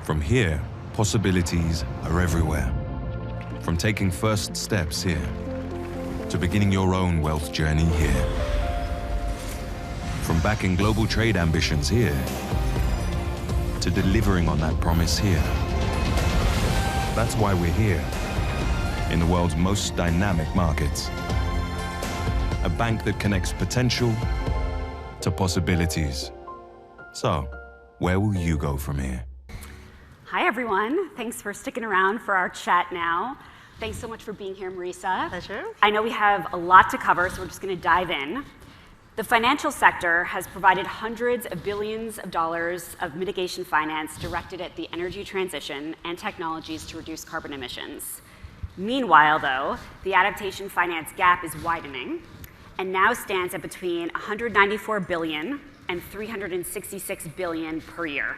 From here, possibilities are everywhere. From taking first steps here, to beginning your own wealth journey here. From backing global trade ambitions here, to delivering on that promise here. That's why we're here, in the world's most dynamic markets. A bank that connects potential to possibilities. So, where will you go from here? Hi, everyone. Thanks for sticking around for our chat now. Thanks so much for being here, Marisa. Pleasure. I know we have a lot to cover, so we're just going to dive in. The financial sector has provided hundreds of billions of dollars of mitigation finance directed at the energy transition and technologies to reduce carbon emissions. Meanwhile, though, the adaptation finance gap is widening and now stands at between $194 billion and $366 billion per year,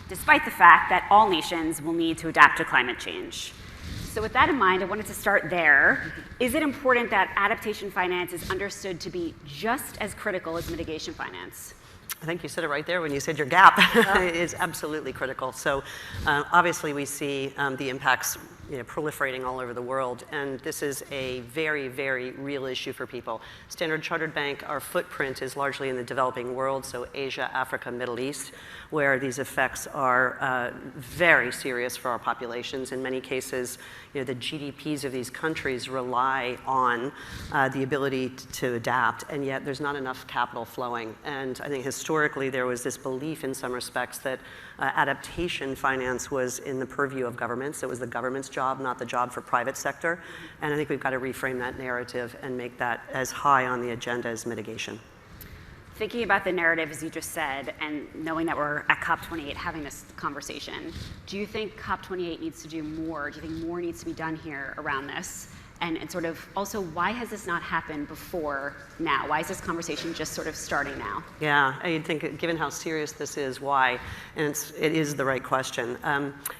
despite the fact that all nations will need to adapt to climate change. So with that in mind, I wanted to start there. Is it important that adaptation finance is understood to be just as critical as mitigation finance? I think you said it right there when you said your gap is absolutely critical. So obviously we see the impacts proliferating all over the world, and this is a very, very real issue for people. Standard Chartered Bank, our footprint is largely in the developing world, so Asia, Africa, Middle East, where these effects are very serious for our populations. In many cases, the GDPs of these countries rely on the ability to adapt, and yet there's not enough capital flowing. And I think historically there was this belief in some respects that adaptation finance was in the purview of governments. It was the government's job, not the job for private sector. And I think we've got to reframe that narrative and make that as high on the agenda as mitigation. Thinking about the narrative, as you just said, and knowing that we're at COP28 having this conversation, do you think COP28 needs to do more? Do you think more needs to be done here around this? And sort of also, why has this not happened before now? Why is this conversation just sort of starting now? Yeah, I think given how serious this is, why? And it is the right question.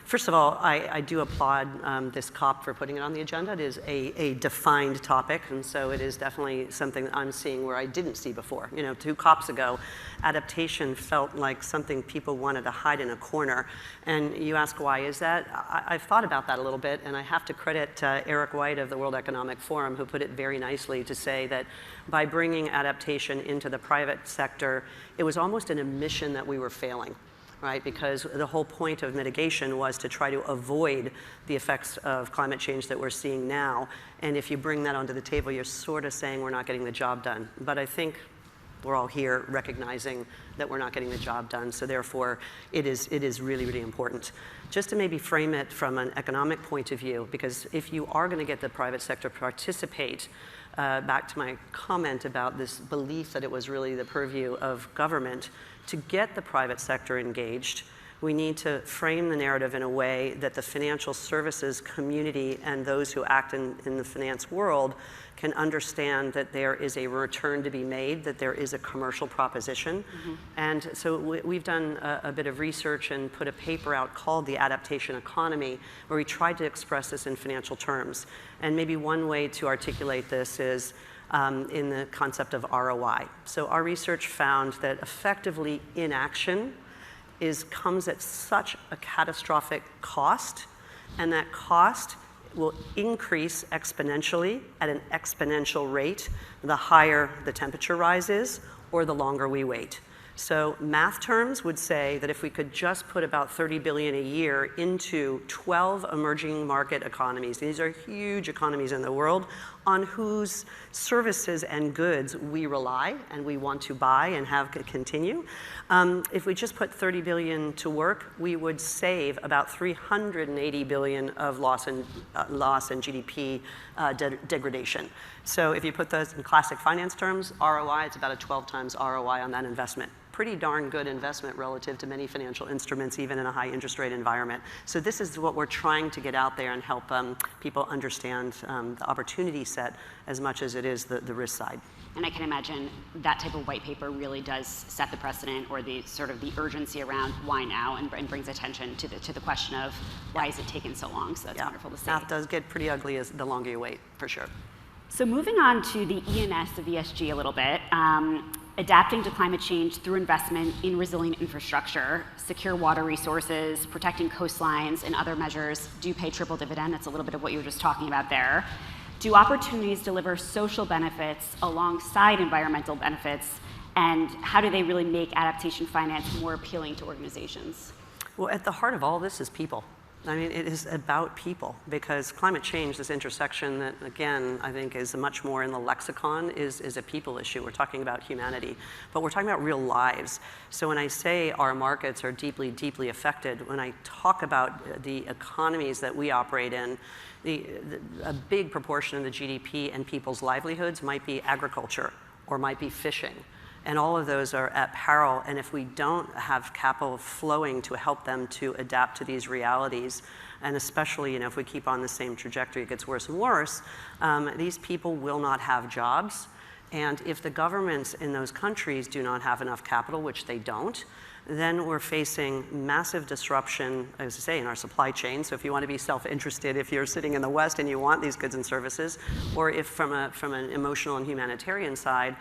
First of all, I do applaud this COP for putting it on the agenda. It is a defined topic, and so it is definitely something that I'm seeing where I didn't see before. 2 COPs ago, adaptation felt like something people wanted to hide in a corner. And you ask, why is that? I've thought about that a little bit, and I have to credit Eric White of the World Economic Forum, who put it very nicely to say that by bringing adaptation into the private sector, it was almost an admission that we were failing, right? Because the whole point of mitigation was to try to avoid the effects of climate change that we're seeing now. And if you bring that onto the table, you're sort of saying we're not getting the job done. But I think we're all here recognizing that we're not getting the job done, so therefore it is really, really important. Just to maybe frame it from an economic point of view, because if you are going to get the private sector to participate, back to my comment about this belief that it was really the purview of government, to get the private sector engaged, we need to frame the narrative in a way that the financial services community and those who act in the finance world can understand that there is a return to be made, that there is a commercial proposition. Mm-hmm. And so we've done a bit of research and put a paper out called The Adaptation Economy, where we tried to express this in financial terms. And maybe one way to articulate this is in the concept of ROI. So our research found that effectively inaction comes at such a catastrophic cost, and that cost will increase exponentially at an exponential rate the higher the temperature rises or the longer we wait. So math terms would say that if we could just put about $30 billion a year into 12 emerging market economies, these are huge economies in the world, on whose services and goods we rely and we want to buy and have continue. If we just put $30 billion to work, we would save about $380 billion of loss in GDP degradation. So if you put those in classic finance terms, ROI, it's about a 12 times ROI on that investment. Pretty darn good investment relative to many financial instruments, even in a high interest rate environment. So this is what we're trying to get out there and help people understand the opportunity set as much as it is the risk side. And I can imagine that type of white paper really does set the precedent, or the sort of the urgency around why now, and brings attention to the question of why is it taking so long. So that's wonderful to see. Math does get pretty ugly as the longer you wait, for sure. So moving on to the E&S of ESG a little bit, adapting to climate change through investment in resilient infrastructure, secure water resources, protecting coastlines, and other measures do pay triple dividend. That's a little bit of what you were just talking about there. Do opportunities deliver social benefits alongside environmental benefits? And how do they really make adaptation finance more appealing to organizations? Well, at the heart of all this is people. I mean, it is about people, because climate change, this intersection that, again, I think is much more in the lexicon, is a people issue. We're talking about humanity, but we're talking about real lives. So when I say our markets are deeply, deeply affected, when I talk about the economies that we operate in, a big proportion of the GDP and people's livelihoods might be agriculture or might be fishing. And all of those are at peril, and if we don't have capital flowing to help them to adapt to these realities, and especially, if we keep on the same trajectory, it gets worse and worse, these people will not have jobs. And if the governments in those countries do not have enough capital, which they don't, then we're facing massive disruption, as I say, in our supply chain. So if you want to be self-interested, if you're sitting in the West and you want these goods and services, or if from an emotional and humanitarian side,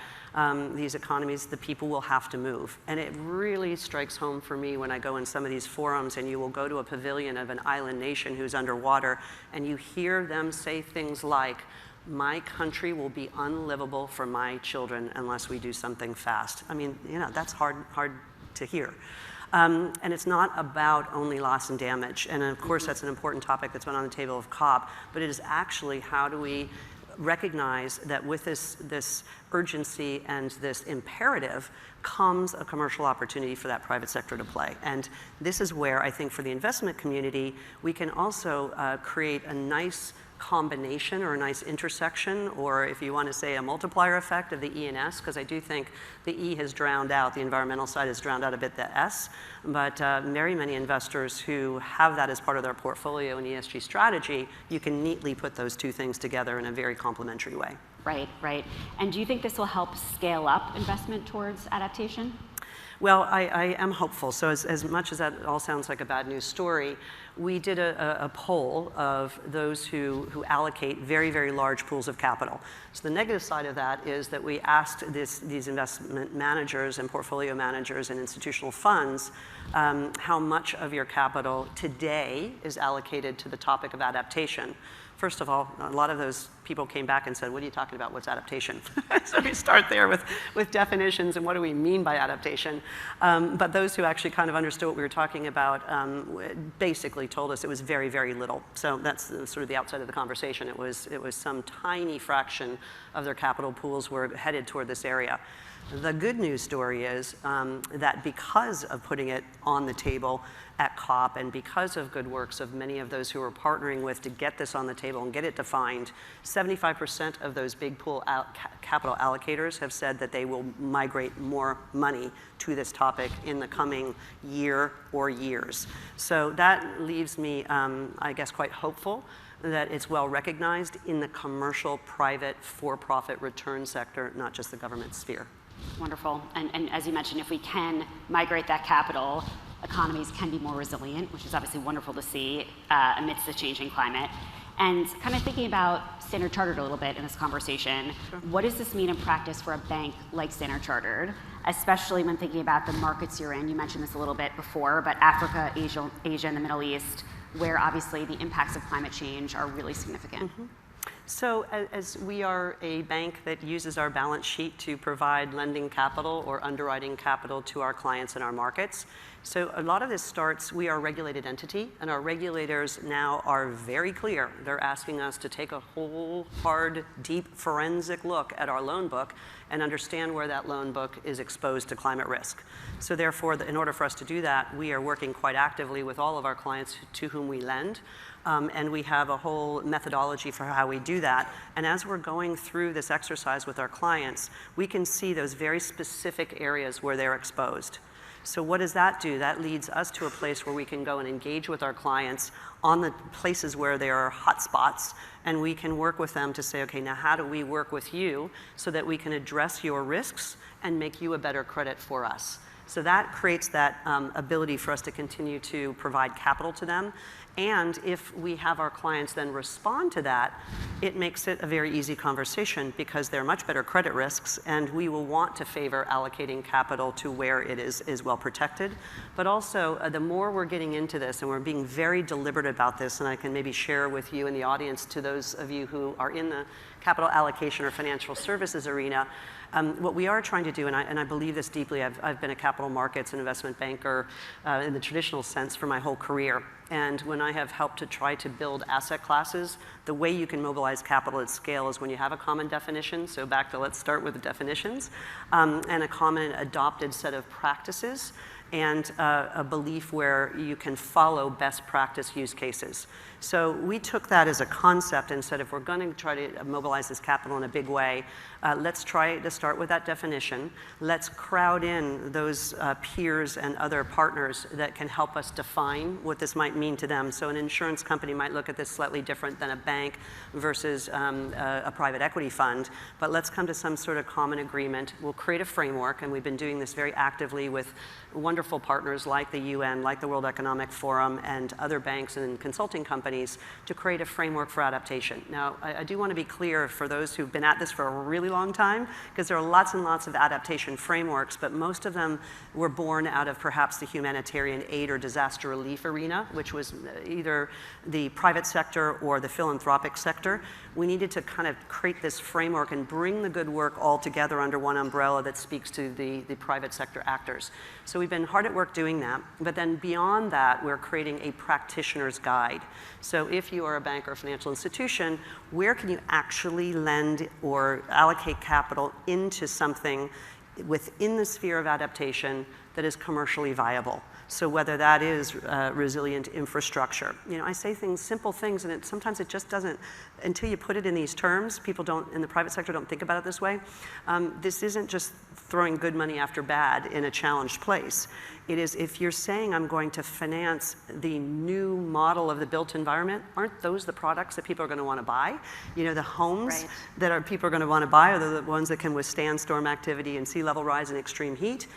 these economies, the people will have to move. And it really strikes home for me when I go in some of these forums and you will go to a pavilion of an island nation who's underwater and you hear them say things like, my country will be unlivable for my children unless we do something fast. I mean, that's hard to hear. And it's not about only loss and damage. And of course, that's an important topic that's been on the table of COP, but it is actually how do we recognize that with this urgency and this imperative comes a commercial opportunity for that private sector to play. And this is where I think for the investment community, we can also create a nice combination or a nice intersection, or if you want to say a multiplier effect of the E and S, because I do think the E has drowned out, the environmental side has drowned out a bit the S, but very many investors who have that as part of their portfolio and ESG strategy, you can neatly put those two things together in a very complementary way. Right, right. And do you think this will help scale up investment towards adaptation? Well, I am hopeful. So as much as that all sounds like a bad news story, we did a poll of those who allocate very, very large pools of capital. So the negative side of that is that we asked these investment managers and portfolio managers and institutional funds how much of your capital today is allocated to the topic of adaptation. First of all, a lot of those people came back and said, what are you talking about? What's adaptation? So we start there with definitions and what do we mean by adaptation. But those who actually kind of understood what we were talking about basically told us it was very, very little. So that's sort of the outside of the conversation. It was some tiny fraction of their capital pools were headed toward this area. The good news story is that because of putting it on the table at COP and because of good works of many of those who are partnering with to get this on the table and get it defined, 75% of those big pool capital allocators have said that they will migrate more money to this topic in the coming year or years. So that leaves me, I guess, quite hopeful that it's well recognized in the commercial, private, for-profit return sector, not just the government sphere. Wonderful. And as you mentioned, if we can migrate that capital, economies can be more resilient, which is obviously wonderful to see amidst the changing climate. And kind of thinking about Standard Chartered a little bit in this conversation, sure. What does this mean in practice for a bank like Standard Chartered, especially when thinking about the markets you're in? You mentioned this a little bit before, but Africa, Asia, and the Middle East, where obviously the impacts of climate change are really significant. Mm-hmm. So as we are a bank that uses our balance sheet to provide lending capital or underwriting capital to our clients in our markets, so a lot of this starts, we are a regulated entity, and our regulators now are very clear. They're asking us to take a whole, hard, deep forensic look at our loan book and understand where that loan book is exposed to climate risk. So therefore, in order for us to do that, we are working quite actively with all of our clients to whom we lend. And we have a whole methodology for how we do that. And as we're going through this exercise with our clients, we can see those very specific areas where they're exposed. So what does that do? That leads us to a place where we can go and engage with our clients on the places where there are hot spots, and we can work with them to say, okay, now how do we work with you so that we can address your risks and make you a better credit for us? So that creates that ability for us to continue to provide capital to them. And if we have our clients then respond to that, it makes it a very easy conversation because they're much better credit risks, and we will want to favor allocating capital to where it is well protected. But also, the more we're getting into this, and we're being very deliberate about this, and I can maybe share with you in the audience, to those of you who are in the capital allocation or financial services arena, what we are trying to do, and I believe this deeply, I've been a capital markets and investment banker in the traditional sense for my whole career. And when I have helped to try to build asset classes, the way you can mobilize capital at scale is when you have a common definition. So back to let's start with the definitions, and a common adopted set of practices, and a belief where you can follow best practice use cases. So we took that as a concept and said, if we're going to try to mobilize this capital in a big way, let's try to start with that definition. Let's crowd in those peers and other partners that can help us define what this might mean to them. So an insurance company might look at this slightly different than a bank versus a private equity fund. But let's come to some sort of common agreement. We'll create a framework, and we've been doing this very actively with wonderful partners like the UN, like the World Economic Forum, and other banks and consulting companies to create a framework for adaptation. Now, I do want to be clear for those who've been at this for a really long time, because there are lots and lots of adaptation frameworks, but most of them were born out of perhaps the humanitarian aid or disaster relief arena, which was either the private sector or the philanthropic sector. We needed to kind of create this framework and bring the good work all together under one umbrella that speaks to the private sector actors. So we've been hard at work doing that, but then beyond that, we're creating a practitioner's guide. So if you are a bank or a financial institution, where can you actually lend or allocate capital into something within the sphere of adaptation that is commercially viable? So whether that is resilient infrastructure. You know, I say things, simple things, and sometimes it just doesn't, until you put it in these terms, people don't, in the private sector, don't think about it this way. This isn't just throwing good money after bad in a challenged place. It is, if you're saying I'm going to finance the new model of the built environment, aren't those the products that people are going to want to buy? You know, the homes that people are going to want to buy are the ones that can withstand storm activity and sea level rise and extreme heat.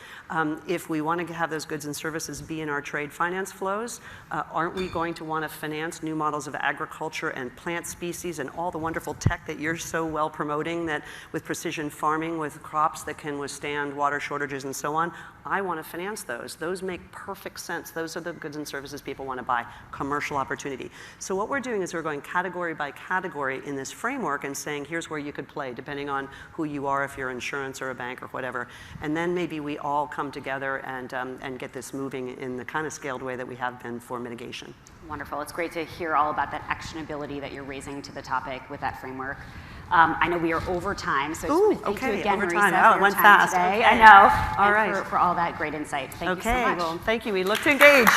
If we want to have those goods and services be in our trade finance flows, aren't we going to want to finance new models of agriculture and plant species and all the wonderful tech that you're so well promoting, that with precision farming, with crops that can withstand water shortages and so on? I want to finance those. Those make perfect sense. Those are the goods and services people want to buy. Commercial opportunity. So what we're doing is we're going category by category in this framework and saying, here's where you could play, depending on who you are, if you're insurance or a bank or whatever. And then maybe we all come together and get this moving in the kind of scaled way that we have been for mitigation. Wonderful. It's great to hear all about that actionability that you're raising to the topic with that framework. I know we are over time, so I just want to thank you again, Marisa, for your time today. I know. All right. For all that great insight. Thank you so much. Well, thank you. We look to engage.